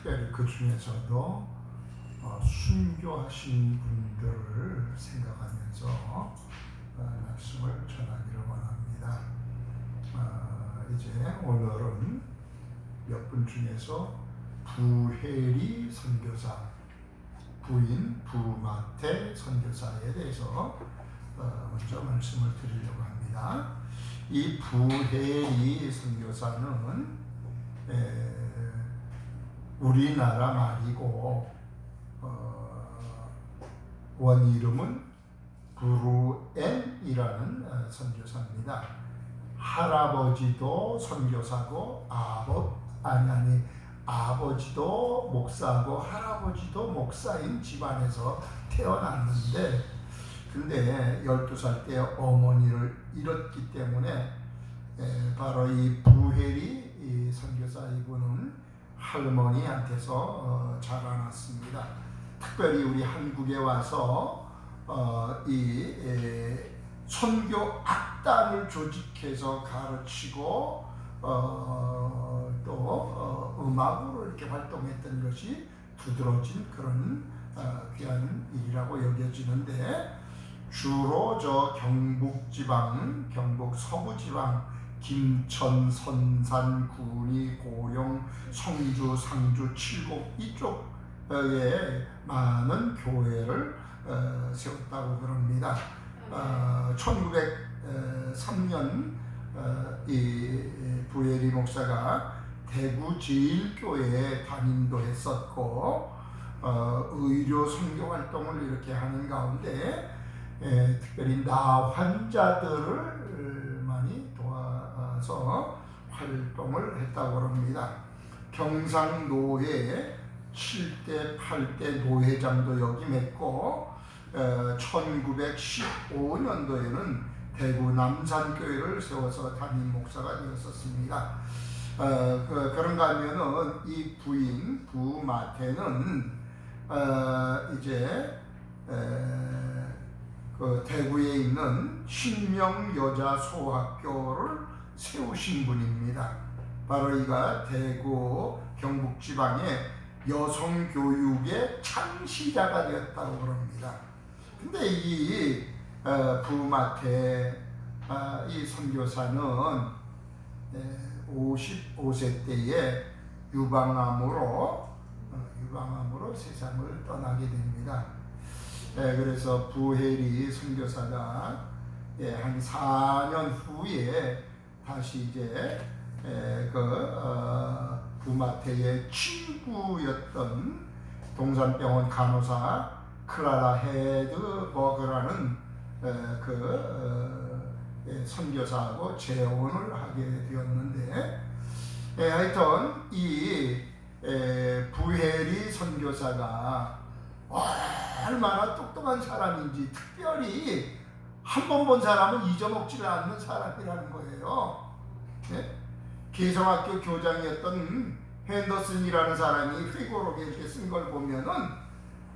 특별히 그 중에서도 순교하신 분들을 생각하면서 말씀을 전하기를 원합니다. 이제 오늘은 몇 분 중에서 부혜리 선교사, 부인 부마태 선교사에 대해서 먼저 말씀을 드리려고 합니다. 이 부혜리 선교사는 우리나라 말이고 원 이름은 브루엔이라는 선교사입니다. 할아버지도 선교사고 아버지도 목사고 할아버지도 목사인 집안에서 태어났는데, 근데 12살 때 어머니를 잃었기 때문에 바로 이 부혜리 선교사 이분은 할머니한테서 자라났습니다. 특별히 우리 한국에 와서 이 선교 악단을 조직해서 가르치고 또 음악으로 이렇게 활동했던 것이 두드러진 그런 귀한 일이라고 여겨지는데, 주로 저 경북지방, 경북 서부지방, 김천, 선산, 구리, 고령, 성주, 상주, 칠곡 이쪽에 많은 교회를 세웠다고 그럽니다. 1903년 이 부혜리 목사가 대구 제일교회에 담임도 했었고 의료 선교 활동을 이렇게 하는 가운데 특별히 나 환자들을 많이 도와서 활동을 했다고 합니다. 경상노회 7대 8대 노회장도 역임했고 1915년도에는 대구 남산교회를 세워서 담임 목사가 되었었습니다. 그런가 하면은 이 부인 부마태는 이제 그 대구에 있는 신명여자소학교를 세우신 분입니다. 바로 이가 대구 경북지방의 여성교육의 창시자가 되었다고 합니다. 근데 이 부마태 이 선교사는 55세 때에 유방암으로 세상을 떠나게 됩니다. 그래서 부혜리 선교사가 한 4년 후에 다시 이제 부마태의 친구였던 동산병원 간호사 클라라 헤드버그라는 선교사하고 재혼을 하게 되었는데, 하여튼 이 부혜리 선교사가 얼마나 똑똑한 사람인지, 특별히 한 번 본 사람은 잊어먹지를 않는 사람이라는 거예요. 개성학교 교장이었던 핸더슨이라는 사람이 회고록에 이렇게 쓴 걸 보면은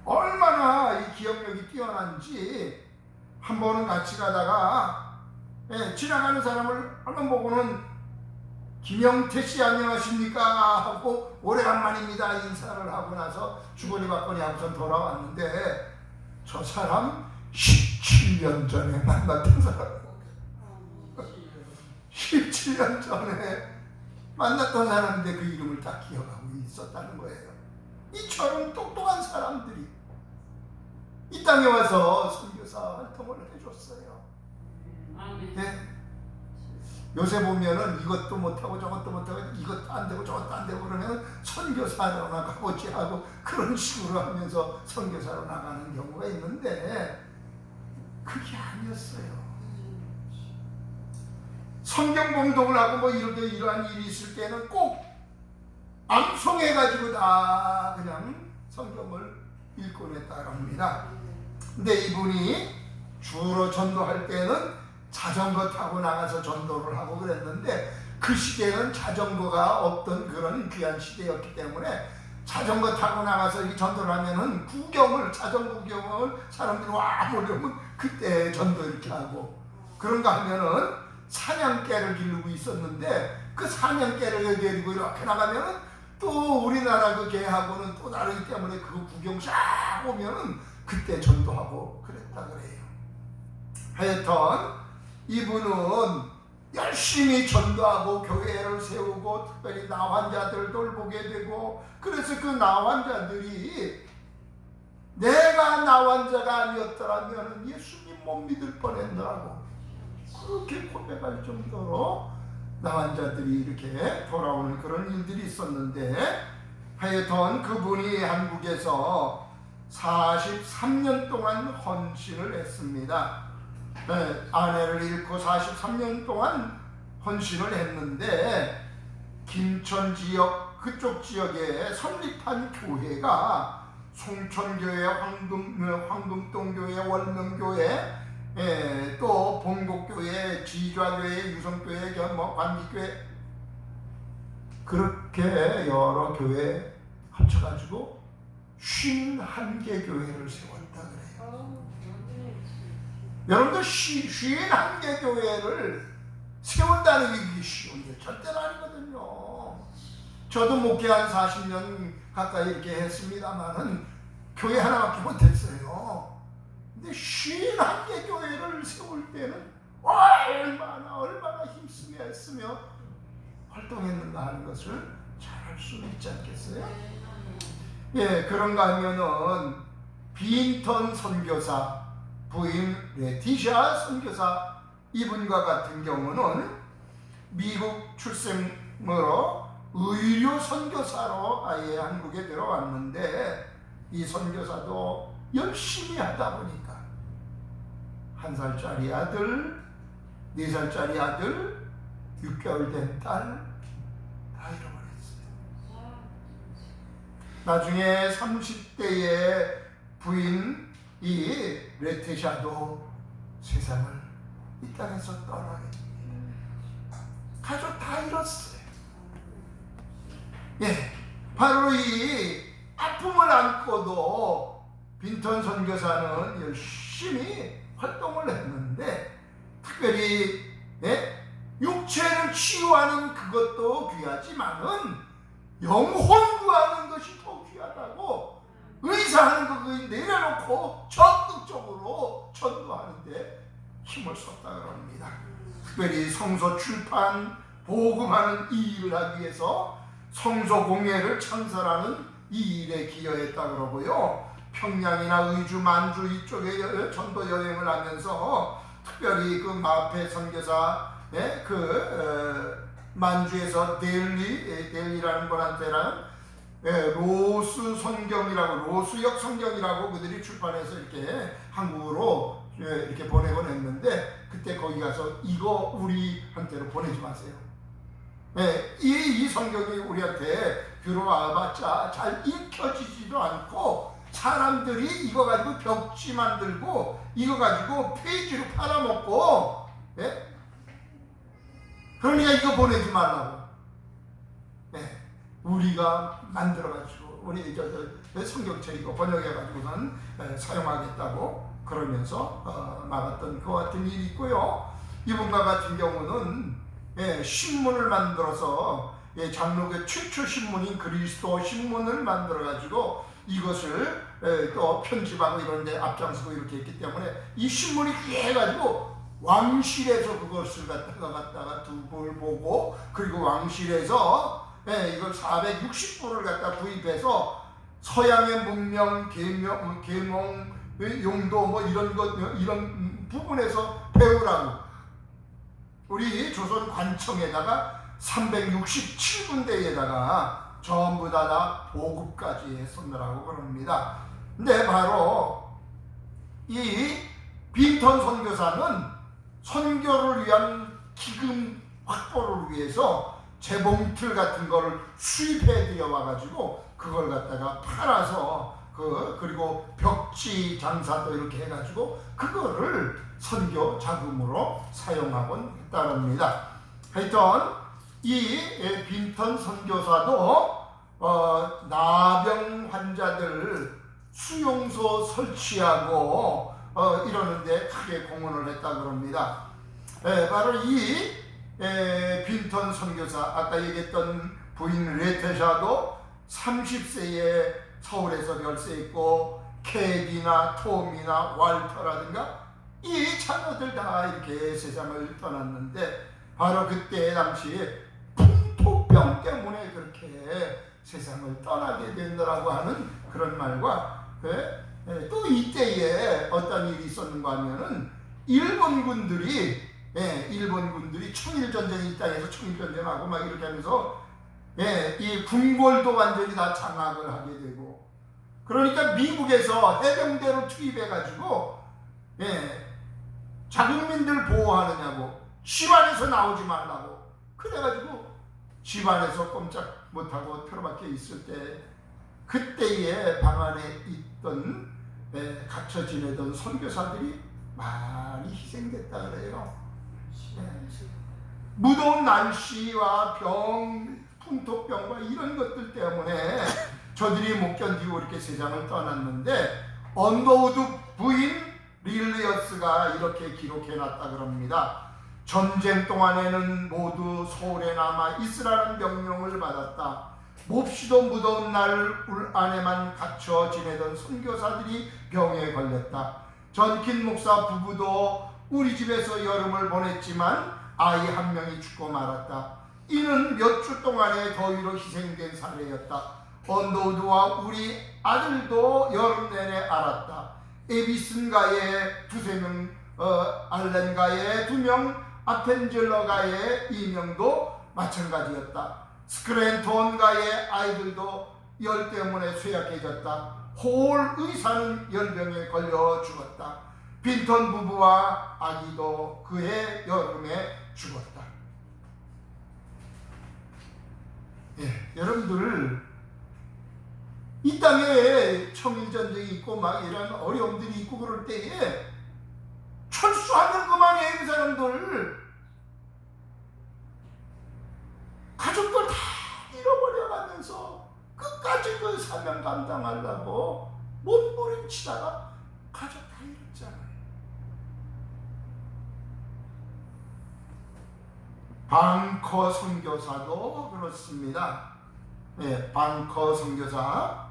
얼마나 이 기억력이 뛰어난지, 한 번은 같이 가다가 지나가는 사람을 한번 보고는 김영태 씨 안녕하십니까 하고 오래간만입니다 인사를 하고 나서 주거니 받거니 하고선 돌아왔는데, 저 사람 17년 전에 만났던 사람, 17년 전에 만났던 사람인데 그 이름을 딱 기억하고 있었다는 거예요. 이처럼 똑똑한 사람들이 이 땅에 와서 선교사 활동을 해줬어요. 요새 보면은 이것도 못하고 저것도 못하고 이것도 안 되고 저것도 안 되고 그러면 선교사로 나가보지 하고 그런 식으로 하면서 선교사로 나가는 경우가 있는데, 그게 아니었어요. 성경 공독을 하고 뭐 이러한 일이 있을 때는 꼭 암송해가지고 다 그냥 성경을 읽곤 했다고 합니다. 근데 이분이 주로 전도할 때는 자전거 타고 나가서 전도를 하고 그랬는데, 그 시대에는 자전거가 없던 그런 귀한 시대였기 때문에 자전거 타고 나가서 이 전도를 하면은 자전거 구경을 사람들이 와 보려면 그때 전도 이렇게 하고, 그런가 하면은 사냥개를 기르고 있었는데 그 사냥개를 데리고 이렇게 나가면은 또 우리나라 그 개하고는 또 다르기 때문에 그 구경 싹 오면은 그때 전도하고 그랬다 그래요. 하여튼 이분은 열심히 전도하고 교회를 세우고 특별히 나환자들 돌보게 되고, 그래서 그 나환자들이 내가 나환자가 아니었더라면 예수님 못 믿을 뻔했더라고, 그렇게 고백할 정도로 나환자들이 이렇게 돌아오는 그런 일들이 있었는데, 하여튼 그분이 한국에서 43년 동안 헌신을 했습니다. 아내를 잃고 43년 동안 헌신을 했는데, 김천 지역 그쪽 지역에 설립한 교회가 송천교회, 황금동교회, 월명교회, 또 봉곡교회, 지좌교회, 유성교회, 관기교회, 그렇게 여러 교회 합쳐가지고 51개 교회를 세웠다 그래요. 여러분들 51개 교회를 세운다는 게 쉬운 게 절대로 아니거든요. 저도 목회한 40년 가까이 이렇게 했습니다만은 교회 하나밖에 못했어요. 근데 51개 교회를 세울 때는 얼마나 힘쓰며 했으며 활동했는가 하는 것을 잘 알 수 있지 않겠어요? 예, 그런가 하면은 빈턴 선교사, 부인 레티샤 선교사, 이분과 같은 경우는 미국 출생으로 의료 선교사로 아예 한국에 들어왔는데, 이 선교사도 열심히 하다 보니까 1살짜리 아들, 4살짜리 아들, 6개월 된 딸 다 잃어버렸어요. 나중에 30대의 부인 이 레티샤도 세상을 이 땅에서 떠나게 됩니다. 가족 다 잃었어요. 예, 바로 이 아픔을 안고도 빈턴 선교사는 열심히 활동을 했는데, 특별히 육체를 치유하는 그것도 귀하지만은 영혼 구하는 것이 더 귀하다고 의사하는 거 내려놓고 적극적으로 전도하는데 힘을 썼다 그럽니다. 특별히 성서 출판, 복음하는 이 일을 하기 위해서 성서공회를 창설하는 이 일에 기여했다 그러고요. 평양이나 의주, 만주 이쪽에 전도 여행을 하면서 특별히 그 마페 선교사, 만주에서 델리라는 분한테는 로스 성경이라고, 로스역 성경이라고 그들이 출판해서 이렇게 한국으로 이렇게 보내곤 했는데, 그때 거기 가서 이거 우리한테로 보내지 마세요. 이 성경이 우리한테 들어와봤자 잘 읽혀지지도 않고, 사람들이 이거 가지고 벽지 만들고 이거 가지고 페이지로 팔아먹고, 그러니까 이거 보내지 말라고. 우리가 만들어가지고 우리 성경책 이거 번역해가지고는 사용하겠다고 그러면서 막았던 그 같은 일이 있고요. 이분과 같은 경우는 신문을 만들어서 장로교 최초 신문인 그리스도 신문을 만들어가지고 이것을 또 편집하고 이런 데 앞장서고 이렇게 했기 때문에 이 신문이 귀해가지고 왕실에서 그것을 갖다가 두 볼 보고, 그리고 왕실에서 이걸 460부를 갖다 구입해서 서양의 문명, 계몽, 용도 뭐 이런 부분에서 배우라고 우리 조선 관청에다가 367군데에다가 전부 다 보급까지 했었느라고 그럽니다. 근데 바로 이 빈턴 선교사는 선교를 위한 기금 확보를 위해서 재봉틀 같은 거를 수입해 들여 와가지고 그걸 갖다가 팔아서 그리고 벽지 장사도 이렇게 해가지고 그거를 선교 자금으로 사용하곤 했다랍니다. 하여튼 이 빈턴 선교사도 나병 환자들 수용소 설치하고 이러는데 크게 공헌을 했다 그럽니다. 바로 이 빈턴 선교사, 아까 얘기했던 부인 레테샤도 30세에 서울에서 별세했고, 케이나 톰이나 walter라든가 이 자녀들 다 이렇게 세상을 떠났는데, 바로 그때 당시에 풍토병 때문에 그렇게 세상을 떠나게 된다라고 하는 그런 말과, 또 이때에 어떤 일이 있었는가 하면은 일본군들이 청일전쟁이 이 땅에서 청일전쟁하고 막 이렇게 하면서 이 궁궐도 완전히 다 장악을 하게 되고, 그러니까 미국에서 해병대로 투입해가지고 자국민들 보호하느냐고, 집안에서 나오지 말라고 그래가지고 집안에서 꼼짝 못하고 틀어박혀 있을 때, 그때에 방 안에 있던 갇혀 지내던 선교사들이 많이 희생됐다 그래요. 무더운 날씨와 병, 풍토병과 이런 것들 때문에 저들이 못 견디고 이렇게 세상을 떠났는데, 언더우드 부인 릴리어스가 이렇게 기록해놨다 그럽니다. 전쟁 동안에는 모두 서울에 남아 있으라는 명령을 받았다. 몹시도 무더운 날 울 안에만 갇혀 지내던 선교사들이 병에 걸렸다. 전킨 목사 부부도 우리 집에서 여름을 보냈지만 아이 한 명이 죽고 말았다. 이는 몇 주 동안의 더위로 희생된 사례였다. 언더우드와 우리 아들도 여름 내내 알았다. 에비슨가에 2-3명, 알렌가에 2명, 아펜젤러가의 2명도 마찬가지였다. 스크랜톤가의 아이들도 열 때문에 쇠약해졌다. 홀 의사는 열병에 걸려 죽었다. 빈턴 부부와 아기도 그해 여름에 죽었다. 여러분들, 이 땅에 청일전쟁이 있고 막 이런 어려움들이 있고 그럴 때에 철수하는 그만이에요. 그 사람들 가족들 다 잃어버려가면서 끝까지 그 사명 감당하려고 몸부림치다가 가족 다 잃었잖아요. 방커 선교사도 그렇습니다. 방커 선교사,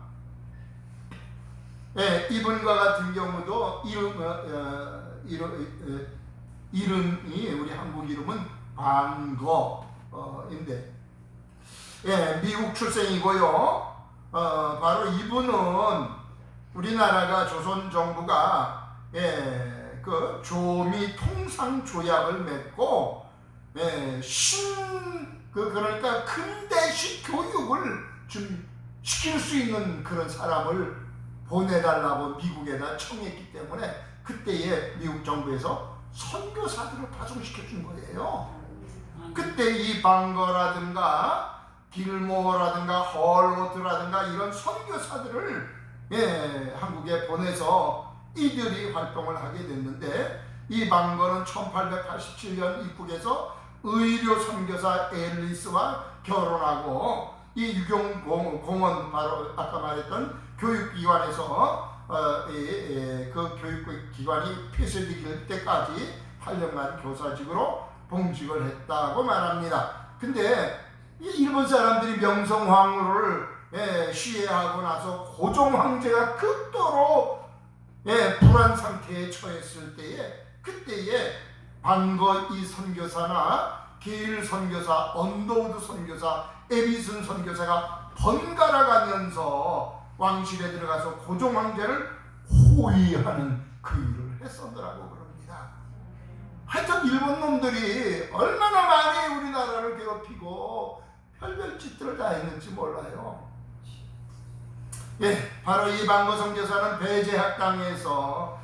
이분과 같은 경우도 이름이 우리 한국 이름은 방거인데, 미국 출생이고요. 바로 이분은 우리나라가 조선 정부가 그 조미 통상 조약을 맺고 그러니까 근대식 교육을 좀 시킬 수 있는 그런 사람을 보내달라고 미국에다 청했기 때문에 그때에 미국 정부에서 선교사들을 파송시켜 준 거예요. 그때 이 방거라든가 길모어라든가 헐워드라든가 이런 선교사들을 한국에 보내서 이들이 활동을 하게 됐는데, 이 방거는 1887년 입국해서 의료 선교사 앨리스와 결혼하고 이 유경공원, 바로 아까 말했던 교육기관에서 그 교육기관이 폐쇄되길 때까지 8년간 교사직으로 봉직을 했다고 말합니다. 근데 일본 사람들이 명성황후를 시해하고 나서 고종 황제가 극도로 불안 상태에 처했을 때에, 그때에 방거 이 선교사나 게일 선교사, 언더우드 선교사, 에비슨 선교사가 번갈아 가면서 왕실에 들어가서 고종 황제를 호위하는 그 일을 했었더라고 그럽니다. 하여튼 일본 놈들이 얼마나 많이 우리나라를 괴롭히고 별별 짓들을 다 했는지 몰라요. 바로 이 방거 선교사는 배제학당에서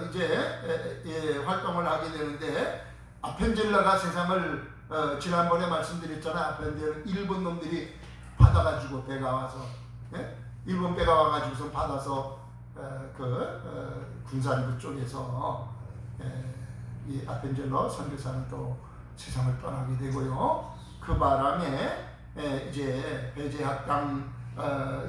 이제 활동을 하게 되는데, 아펜젤러가 세상을 지난번에 말씀드렸잖아. 아펜젤러 일본 놈들이 받아가지고 배가 와서 일본 배가 와가지고서 받아서 군산 그쪽에서 이 아펜젤러 선교사는 또 세상을 떠나게 되고요. 그 바람에 이제 배제학당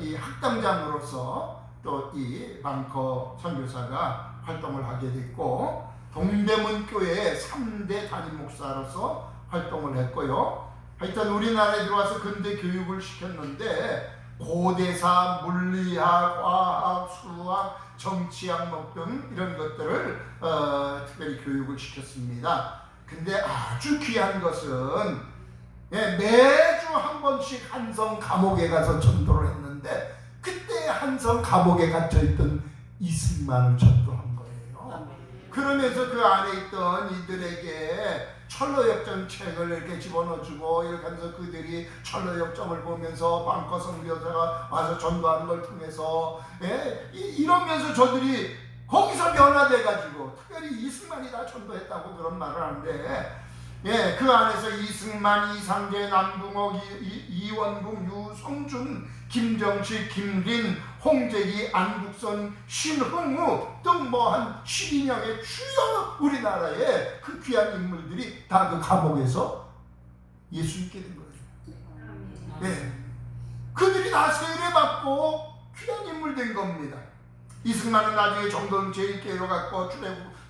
이 학당장으로서 또 이 방커 선교사가 활동을 하게 됐고, 동대문 교회의 3대 담임 목사로서 활동을 했고요. 하여튼 우리나라에 들어와서 근대 교육을 시켰는데 고대사, 물리학, 과학, 수학, 정치학 뭐 등 이런 것들을 특별히 교육을 시켰습니다. 근데 아주 귀한 것은 매주 한 번씩 한성 감옥에 가서 전도를 했는데 그때 한성 감옥에 갇혀있던 이승만을 전도한 거예요. 그러면서 그 안에 있던 이들에게 철로역정 책을 이렇게 집어넣어주고 이렇게 하면서 그들이 철로역정을 보면서 방커 선교사가 와서 전도하는 걸 통해서 이러면서 저들이 거기서 변화돼가지고 특별히 이승만이 다 전도했다고 그런 말을 하는데 그 안에서 이승만, 이상재, 남궁옥, 이원궁, 유성준, 김정식, 김린, 홍재기, 안국선, 신흥우 등 뭐 한 12명의 주요 우리나라의 그 귀한 인물들이 다 그 감옥에서 예수 믿게 된 거예요. 그들이 다 세례받고 귀한 인물 된 겁니다. 이승만은 나중에 정동 제1교회로 갔고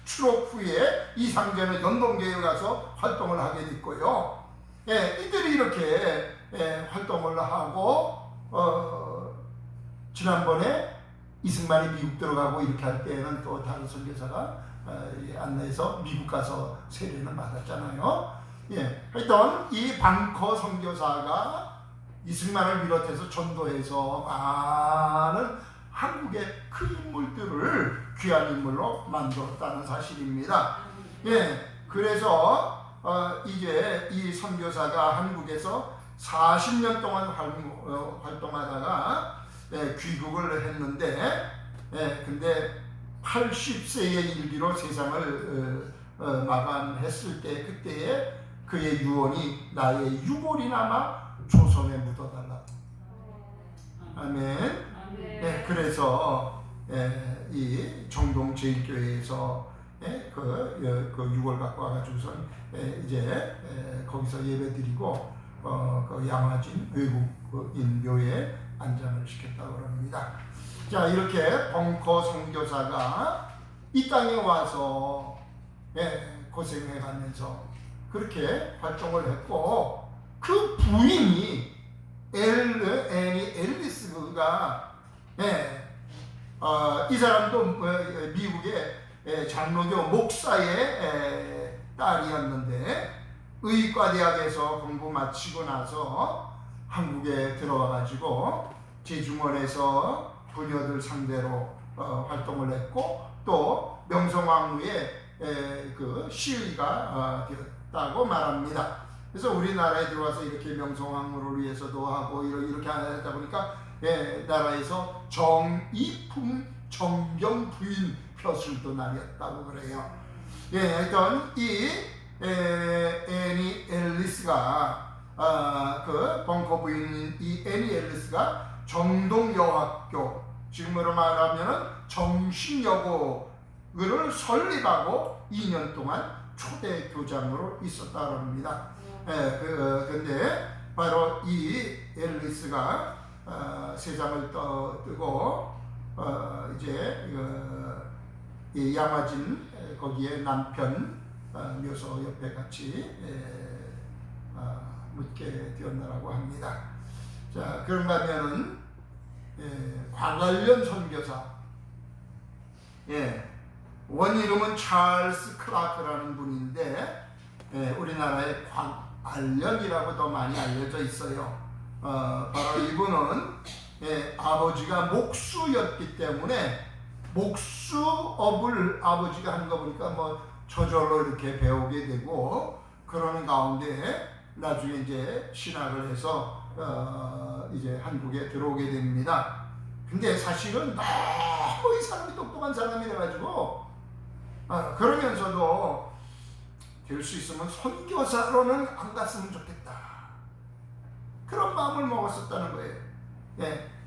추록 후에 이상재는 연동교회로 가서 활동을 하게 됐고요. 이들이 이렇게 활동을 하고 지난번에 이승만이 미국 들어가고 이렇게 할 때는 또 다른 선교사가 안내해서 미국 가서 세례는 받았잖아요. 하여튼 이 방커 선교사가 이승만을 비롯해서 전도해서 많은 한국의 그 인물들을 귀한 인물로 만들었다는 사실입니다. 그래서 이제 이 선교사가 한국에서 40년 동안 활동하다가 귀국을 했는데 근데 80세의 일기로 세상을 마감했을 때 그때에 그의 유언이 나의 유골이 남아 조선에 묻어달라. 아멘. 그래서 이 정동 제1교회에서 그 유골 갖고 와가지고선 이제 거기서 예배드리고 그 양화진 외국인 묘에 안장을 시켰다고 합니다. 자, 이렇게 벙커 선교사가 이 땅에 와서 고생해가면서 그렇게 활동을 했고 그 부인이 애니 앨리스가 이 사람도 미국의 장로교 목사의 딸이었는데 의과대학에서 공부 마치고 나서 한국에 들어와가지고 제중원에서 부녀들 상대로 활동을 했고 또 명성황후의 그 시의가 되었다고 말합니다. 그래서 우리나라에 들어와서 이렇게 명성황후를 위해서도 하고 이렇게 하다 보니까 나라에서 정이품 정경 부인 표술도 나렸다고 그래요. 하여튼 이 애니 앨리스가 그 벙커 부인인 이 애니 앨리스가 정동여학교 지금으로 말하면 정신여고를 설립하고 2년 동안 초대 교장으로 있었다고 합니다. 근데 바로 이 앨리스가 세상을 뜨고 이제 이 양화진 거기에 남편 묘소 옆에 같이 묻게 되었다고 합니다. 자, 그런가 하면은 광활련 선교사, 원 이름은 찰스 클라크라는 분인데 우리나라에 광활련이라고도 많이 알려져 있어요. 바로 이분은 아버지가 목수였기 때문에 목수업을 아버지가 하는 거 보니까 뭐 저절로 이렇게 배우게 되고 그러는 가운데 나중에 이제 신학을 해서 이제 한국에 들어오게 됩니다. 근데 사실은 너무 이 사람이 똑똑한 사람이라 가지고 그러면서도 될 수 있으면 선교사로는 안 갔으면 좋겠다. 그런 마음을 먹었었다는 거예요.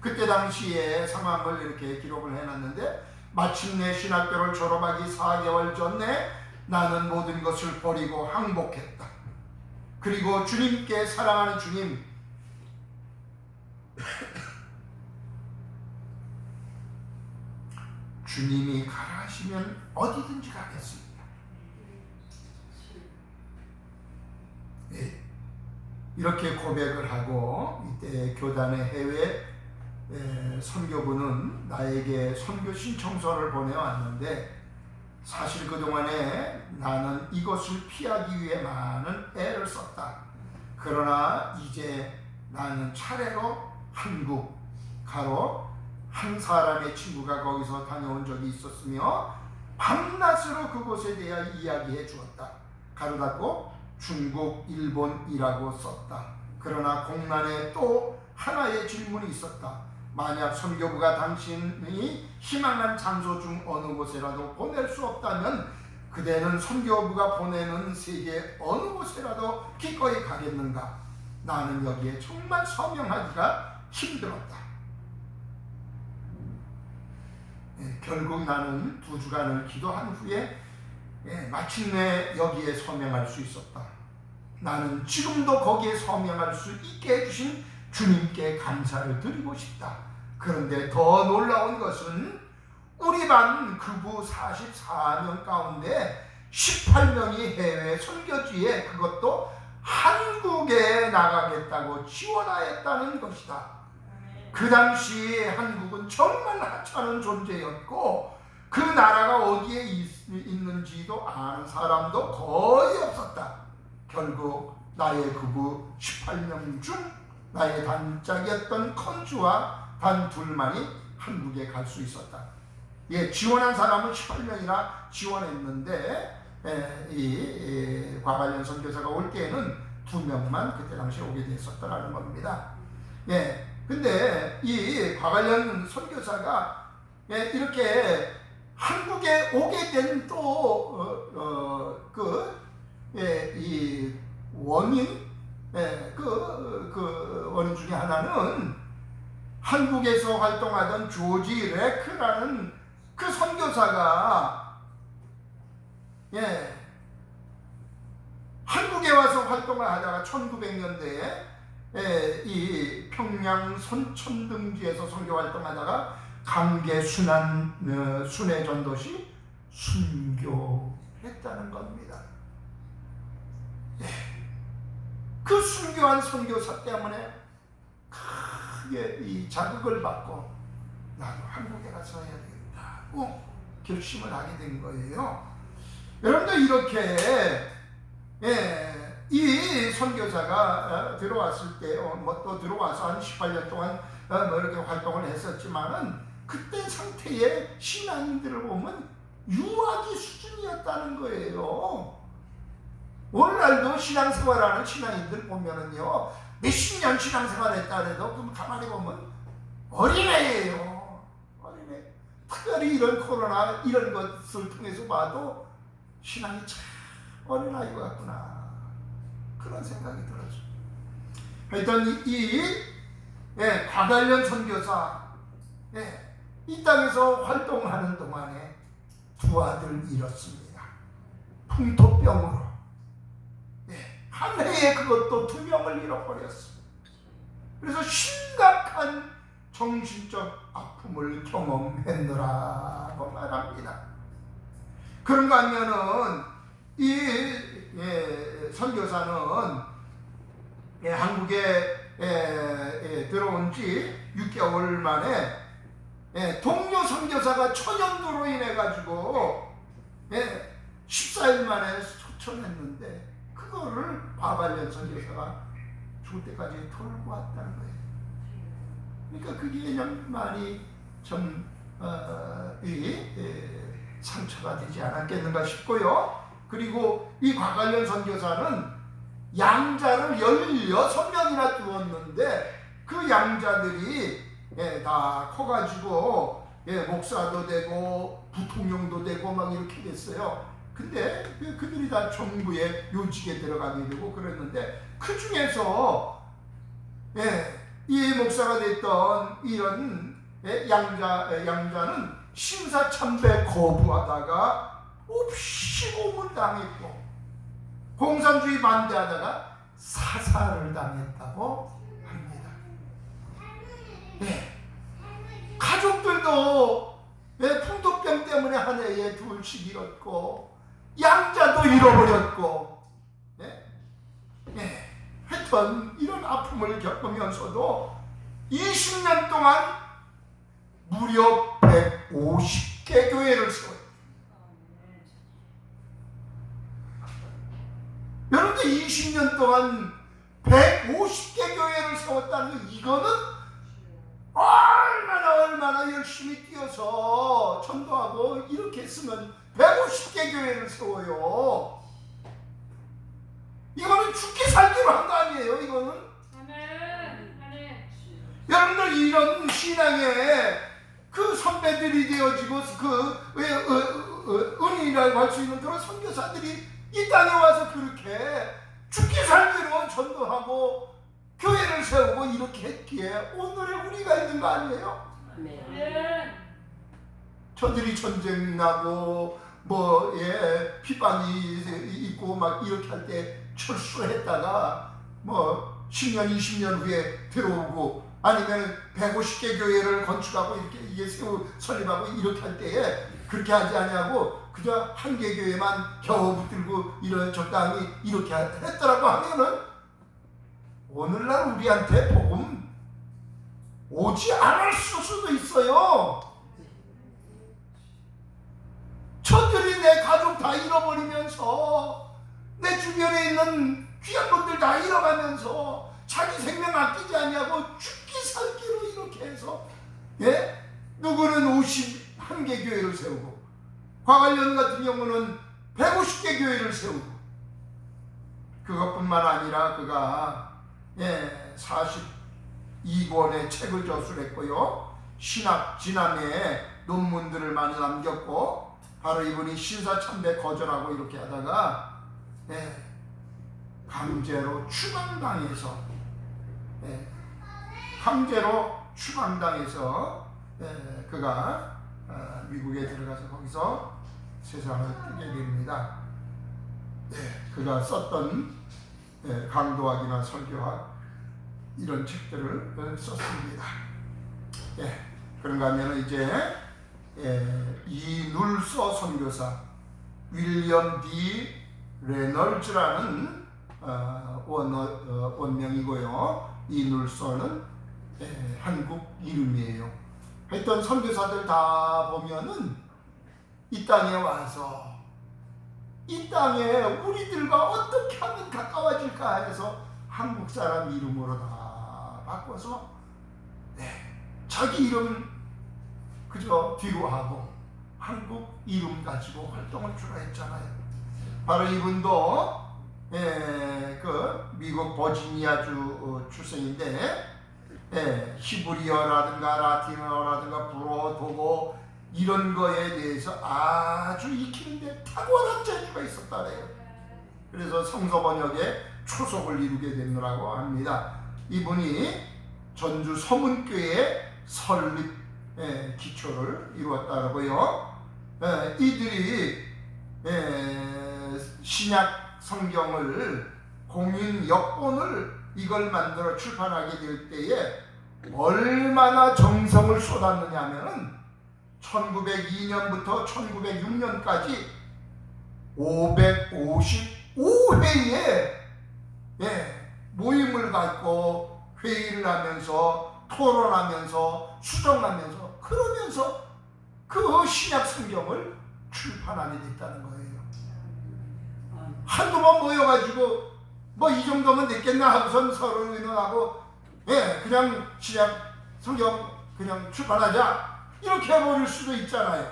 그때 당시에 상황을 이렇게 기록을 해놨는데 마침내 신학교를 졸업하기 4개월 전에 나는 모든 것을 버리고 항복했다. 그리고 주님께 사랑하는 주님 주님이 가라 하시면 어디든지 가겠습니다. 이렇게 고백을 하고 이때 교단의 해외 선교부는 나에게 선교 신청서를 보내왔는데 사실 그동안에 나는 이것을 피하기 위해 많은 애를 썼다. 그러나 이제 나는 차례로 한국 가로 한 사람의 친구가 거기서 다녀온 적이 있었으며 밤낮으로 그곳에 대해 이야기해 주었다. 가로 닫고 중국, 일본이라고 썼다. 그러나 공란에 또 하나의 질문이 있었다. 만약 선교부가 당신이 희망한 장소 중 어느 곳에라도 보낼 수 없다면 그대는 선교부가 보내는 세계 어느 곳에라도 기꺼이 가겠는가? 나는 여기에 정말 서명하기가 힘들었다. 결국 나는 2주간을 기도한 후에 마침내 여기에 서명할 수 있었다. 나는 지금도 거기에 서명할 수 있게 해주신 주님께 감사를 드리고 싶다. 그런데 더 놀라운 것은 우리 반 그부 44명 가운데 18명이 해외 선교지에 그것도 한국에 나가겠다고 지원하였다는 것이다. 그 당시 한국은 정말 하찮은 존재였고 그 나라가 어디에 있는지도 아는 사람도 거의 없었다. 결국 나의 그부 18명 중 나의 단짝이었던 컨주와 단 둘만이 한국에 갈 수 있었다. 지원한 사람은 18명이나 지원했는데 이 과관련 선교사가 올 때에는 2명만 그때 당시에 오게 됐었다라는 겁니다. 근데 이 과관련 선교사가 이렇게 한국에 오게 된 또 이 원인 그 원인 중에 하나는 한국에서 활동하던 조지 레크라는 그 선교사가 한국에 와서 활동을 하다가 1900년대에 이 평양 선천등지에서 선교 활동하다가 강계 순회 전도시 순교했다는 겁니다. 그 순교한 선교사 때문에 크게 이 자극을 받고 나도 한국에 가서 해야 되겠다고 결심을 하게 된 거예요. 여러분들 이렇게 이 선교사가 들어왔을 때 또 들어와서 한 18년 동안 이렇게 활동을 했었지만은 그때 상태의 신앙인들을 보면 유아기 수준이었다는 거예요. 오늘날도 신앙생활하는 신앙인들 보면은요 몇십 년 신앙생활 했다 해도 그럼 가만히 보면 어린애예요. 어린애. 특별히 이런 코로나 이런 것을 통해서 봐도 신앙이 참 어린아이 같구나 그런 생각이 들어요. 하여튼 이 과관련 선교사 이 땅에서 활동하는 동안에 2 아들 잃었습니다. 풍토병으로 한 해에 그것도 2명을 잃어버렸습니다. 그래서 심각한 정신적 아픔을 경험했노라고 말합니다. 그런가 하면은 이 선교사는 한국에 들어온 지 6개월 만에 동료 선교사가 천연두로 인해 가지고 14일 만에 초청했는데 그거를 과관련 선교사가 죽을 때까지 털고 왔다는 거예요. 그러니까 그게 좀 많이 좀 상처가 되지 않았겠는가 싶고요. 그리고 이 과관련 선교사는 양자를 16명이나 두었는데 그 양자들이 다 커가지고 목사도 되고 부통령도 되고 막 이렇게 됐어요. 근데 그들이 다 정부의 요직에 들어가게 되고 그랬는데 그 중에서 이 목사가 됐던 이런 양자는 심사참배 거부하다가 없이 고문당했고 공산주의 반대하다가 사살을 당했다고 합니다. 가족들도 풍토병 때문에 한 해에 2씩 잃었고 양자도 잃어버렸고 하여튼 했던 이런 아픔을 겪으면서도 20년 동안 무려 150개 교회를 세워요. 여러분들 20년 동안 150개 교회를 세웠다는 거, 이거는 얼마나 열심히 뛰어서 전도하고 이렇게 했으면 150개 교회를 세워요. 이거는 죽기 살기로 한 거 아니에요. 이거는 여러분들 이런 신앙에 그 선배들이 되어지고 그 은인이라고 할 수 있는 그런 선교사들이 이 땅에 와서 그렇게 죽기 살기로 전도하고 교회를 세우고 이렇게 했기에 오늘의 우리가 있는 거 아니에요? 저들이 전쟁 나고 핍박이 있고 막 이렇게 할 때 철수했다가 10년 20년 후에 들어오고 아니면 150개 교회를 건축하고 이렇게 설립하고 이렇게 할 때에 그렇게 하지 아니하고 그저 한 개 교회만 겨우 붙들고 이런 적당히 이렇게 했더라고 하면은 오늘날 우리한테 복음 오지 않을 수도 있어요. 저들이 내 가족 다 잃어버리면서 내 주변에 있는 귀한 분들 다 잃어가면서 자기 생명 아끼지 아니하고 죽기 살기로 이렇게 해서 누구는 51개 교회를 세우고 과관련 같은 경우는 150개 교회를 세우고 그것뿐만 아니라 그가 42권의 책을 저술했고요. 신학 진학의 논문들을 많이 남겼고 바로 이분이 신사참배 거절하고 이렇게 하다가 강제로 추방당해서 그가 미국에 들어가서 거기서 세상을 뜨게 됩니다. 그가 썼던 강도학이나 설교학 이런 책들을 썼습니다. 그런가 하면 이제 이눌서 선교사 윌리엄 D. 레널즈라는 원명이고요. 이눌서는 한국 이름이에요. 하여튼 선교사들 다 보면은 이 땅에 와서 이 땅에 우리들과 어떻게 하면 가까워질까 해서 한국 사람 이름으로 다 바꿔서 자기 이름 그저 뒤로 하고 한국 이름 가지고 활동을 주로 했잖아요. 바로 이분도 그 미국 버지니아주 출생인데 히브리어라든가 라틴어라든가 불어, 독어 이런 거에 대해서 아주 익히는데 탁월한 재주가 있었다래요. 그래서 성서 번역에 초석을 이루게 됐노라고 합니다. 이분이 전주 서문교회 설립 기초를 이루었다고요. 이들이 신약 성경을 공인 역본을 이걸 만들어 출판하게 될 때에 얼마나 정성을 쏟았느냐 하면은 1902년부터 1906년까지 555회의 모임을 갖고 회의를 하면서 토론하면서 수정하면서 그러면서 그 신약 성경을 출판하게 됐다는 거예요. 한두 번 모여가지고 이 정도면 됐겠나 하고선 서로 의논하고 그냥 신약 성경 그냥 출판하자 이렇게 해버릴 수도 있잖아요.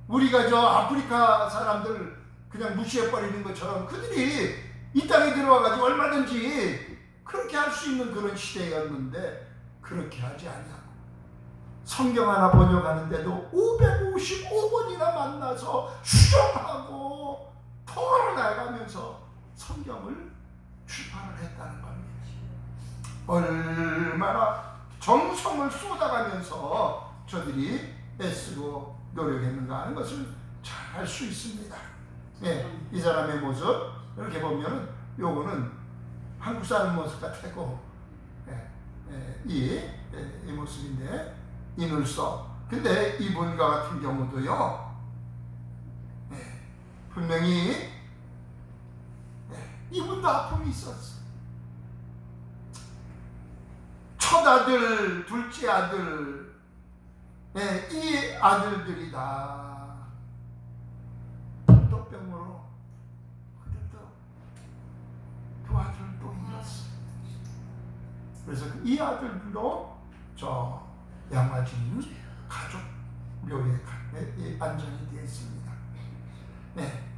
우리가 저 아프리카 사람들 그냥 무시해버리는 것처럼 그들이 이 땅에 들어와가지고 얼마든지 그렇게 할 수 있는 그런 시대였는데 그렇게 하지 않냐고. 성경 하나 번역하는데도 555번이나 만나서 수정하고 토론해가면서 성경을 출판을 했다는 겁니다. 얼마나 정성을 쏟아가면서 저들이 애쓰고 노력했는가 하는 것을 잘 알 수 있습니다. 이 사람의 모습 이렇게 보면 요거는 한국 사람 모습 같고 이 모습인데 이눌서 근데 이분과 같은 경우도요 분명히 이분도 아픔이 있었어. 첫 아들, 둘째 아들, 이 아들들이 다 ጦ병으로 그 아들을 또 잃었어. 그래서 이 아들도 저 양화진 가족 묘에 안전이 되어 있습니다.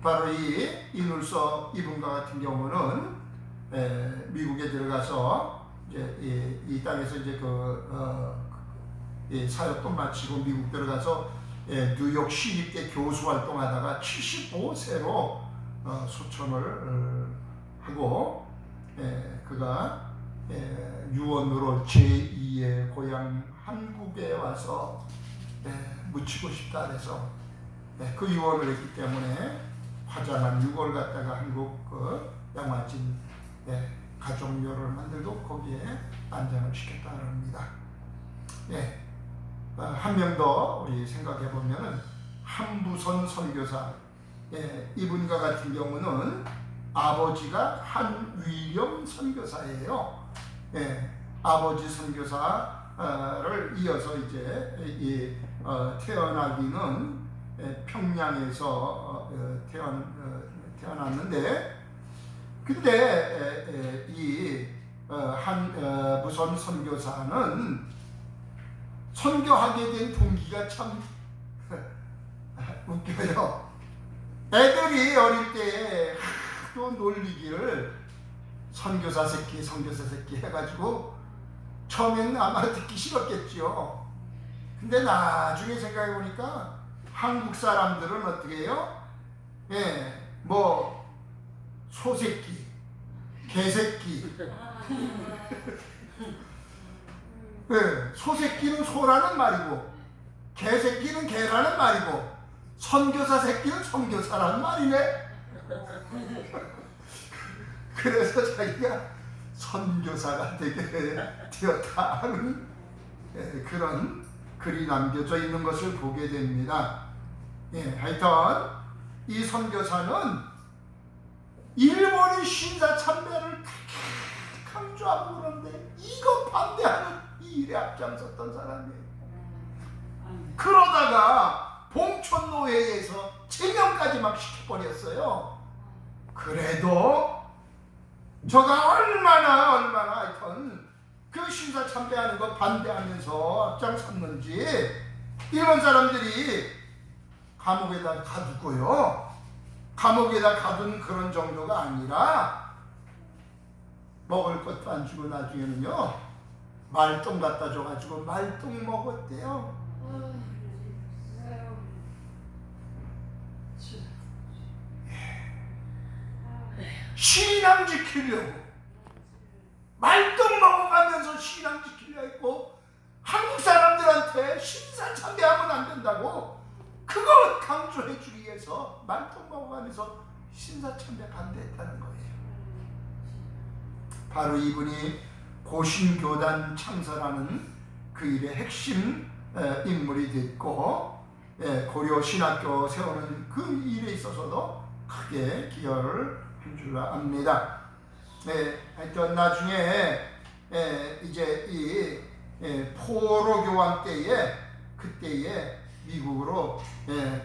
바로 이 이눌서 이분과 같은 경우는 미국에 들어가서 이제 이 땅에서 이제 사역도 마치고 미국 들어가서 뉴욕 시립대 교수 활동하다가 75세로 소천을 하고 그가 유언으로 제2의 고향 한국에 와서 묻히고 싶다 그래서 그 유언을 했기 때문에 화장한 유골 갖다가 한국 양화진 가족묘를 만들고 거기에 안장을 시켰다고 합니다. 한 명 더 우리 생각해 보면은 한부선 선교사, 이분과 같은 경우는 아버지가 한위령 선교사예요. 아버지 선교사를 이어서 이제 태어나기는 평양에서 태어났는데, 근데 이 한부선 선교사는 선교하게 된 동기가 참 웃겨요. 애들이 어릴 때 또 놀리기를 선교사 새끼 해가지고 처음에는 아마 듣기 싫었겠죠. 근데 나중에 생각해 보니까 한국 사람들은 어떻게 해요? 뭐 소새끼, 개새끼. 소새끼는 소라는 말이고 개새끼는 개라는 말이고 선교사 새끼는 선교사라는 말이네. 그래서 자기가 선교사가 되게 되었다 하는 그런 글이 남겨져 있는 것을 보게 됩니다. 하여튼 이 선교사는 일본의 신사참배를 강조하고 그러는데 이거 반대하는 이 일에 앞장섰던 사람이에요. 그러다가 봉천노회에서 제명까지 막 시켜버렸어요. 그래도 저가 얼마나 하여튼 그 신사 참배하는 거 반대하면서 앞장섰는지 일본 사람들이 감옥에다 가두고요. 감옥에다 가둔 그런 정도가 아니라 먹을 것도 안 주고 나중에는요 말똥 갖다 줘가지고 말똥 먹었대요. 신앙 지키려고 말똥 먹어가면서 신앙 지키려 했고 한국 사람들한테 신사 참배하면 안 된다고 그거 강조해 주기 위해서 말똥 먹어가면서 신사 참배 반대했다는 거예요. 바로 이분이 고신교단 창설하는 그 일의 핵심 인물이 됐고 고려 신학교 세우는 그 일에 있어서도 크게 기여를 한 줄 압니다. 하여튼 나중에 이제 이 포로 교환 때에 그때에 미국으로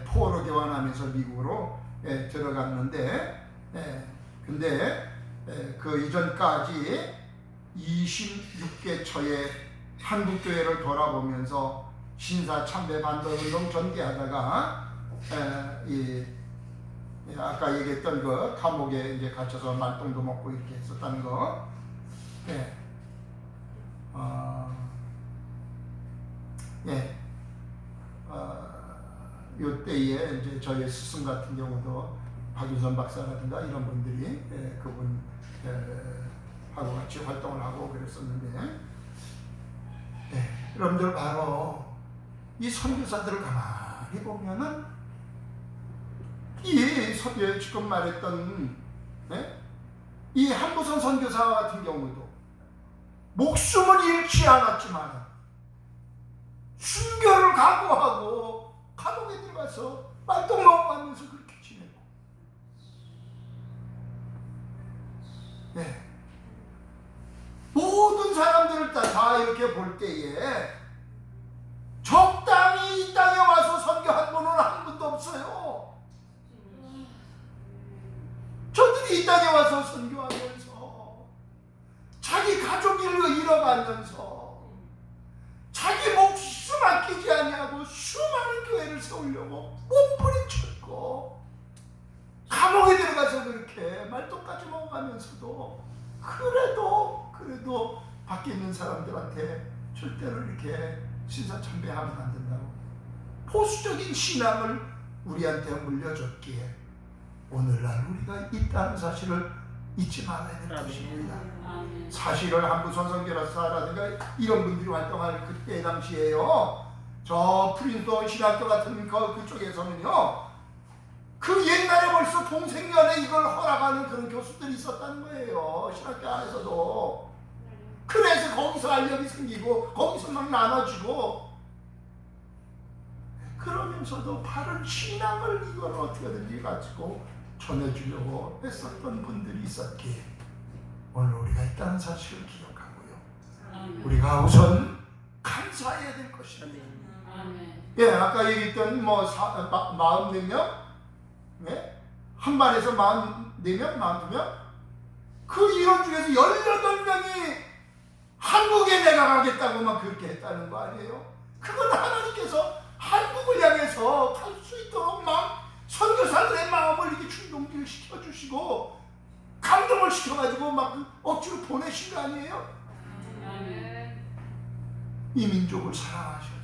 포로 교환하면서 미국으로 들어갔는데 근데 그 이전까지 26개처의 한국교회를 돌아보면서 신사 참배 반대운동 전개하다가 아까 얘기했던 그 감옥에 이제 갇혀서 말똥도 먹고 이렇게 했었다는 거. 요때에 이제 저희 스승 같은 경우도 박윤선 박사라든가 이런 분들이 그분 하고 같이 활동을 하고 그랬었는데, 여러분들 바로 이 선교사들을 가만히 보면은 이 지금 말했던 이 한부선 선교사 같은 경우도 목숨을 잃지 않았지만 순교를 각오하고 감옥에 들어가서 말똥 먹어가면서 그렇게 지내고 네. 모든 사람들을 다 이렇게 볼 때에 적당히 이 땅에 와서 선교한 분은 한 분도 없어요. 저들이 이 땅에 와서 선교하면서 자기 가족을 잃어가면서 자기 목숨 아끼지 아니하고 수많은 교회를 세우려고 몸부림쳤고 감옥에 들어가서 그렇게 말똥까지 먹어가면서도 그래도 밖에 있는 사람들한테 절대로 이렇게 신사참배하면 안 된다고 보수적인 신앙을 우리한테 물려줬기에 오늘날 우리가 있다는 사실을 잊지 말아야 될 것입니다. 사실을 한부선 선교사라든가 이런 분들이 활동할 그때 당시에요, 저 프린스턴 신학교 같은 그쪽에서는요, 그 옛날에 벌써 동생연애 이걸 허락하는 그런 교수들이 있었다는 거예요. 신학교 안에서도. 그래서 거기서 알력이 생기고 거기서 막 나눠지고, 그러면서도 바른 신앙을 이걸 어떻게든지 가지고 전해주려고 했었던 분들이 있었기에 오늘 우리가 있다는 사실을 기억하고요, 우리가 우선 감사해야 될 것입니다. 예, 아까 얘기했던 44명, 네? 한 반에서 44명, 42명, 그 인원 중에서 18명이 한국에 내가 가겠다고 막 그렇게 했다는 거 아니에요? 그건 하나님께서 한국을 향해서 갈 수 있도록 막 선교사들의 마음을 이렇게 충동을 시켜주시고 감동을 시켜가지고 막 억지로 보내신 거 아니에요? 이 민족을 사랑하셨어요.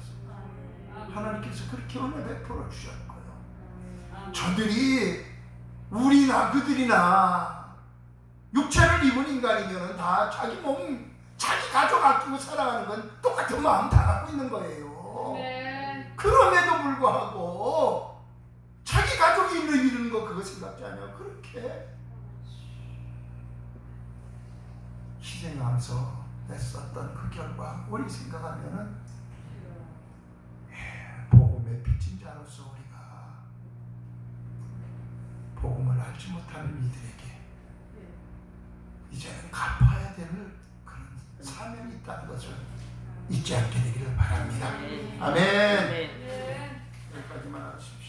하나님께서 그렇게 은혜 베풀어 주셨고요. 저들이 우리나 그들이나 육체를 입은 인간이면 다 자기 몸, 자기 가족 아끼고 살아가는 건 똑같은 마음 다 갖고 있는 거예요. 그럼에도 불구하고 자기 가족이 이루는 거 그거 생각지 않아요? 그렇게 희생하면서 애썼던 그 결과 우리 생각하면은 복음의 빚진 자로서 우리가 복음을 알지 못하는 이들에게 이제는 갚아야 될 그런 사명이 있다는 것을 잊지 않게 되기를 바랍니다. 아멘. 여기까지만 하십시오.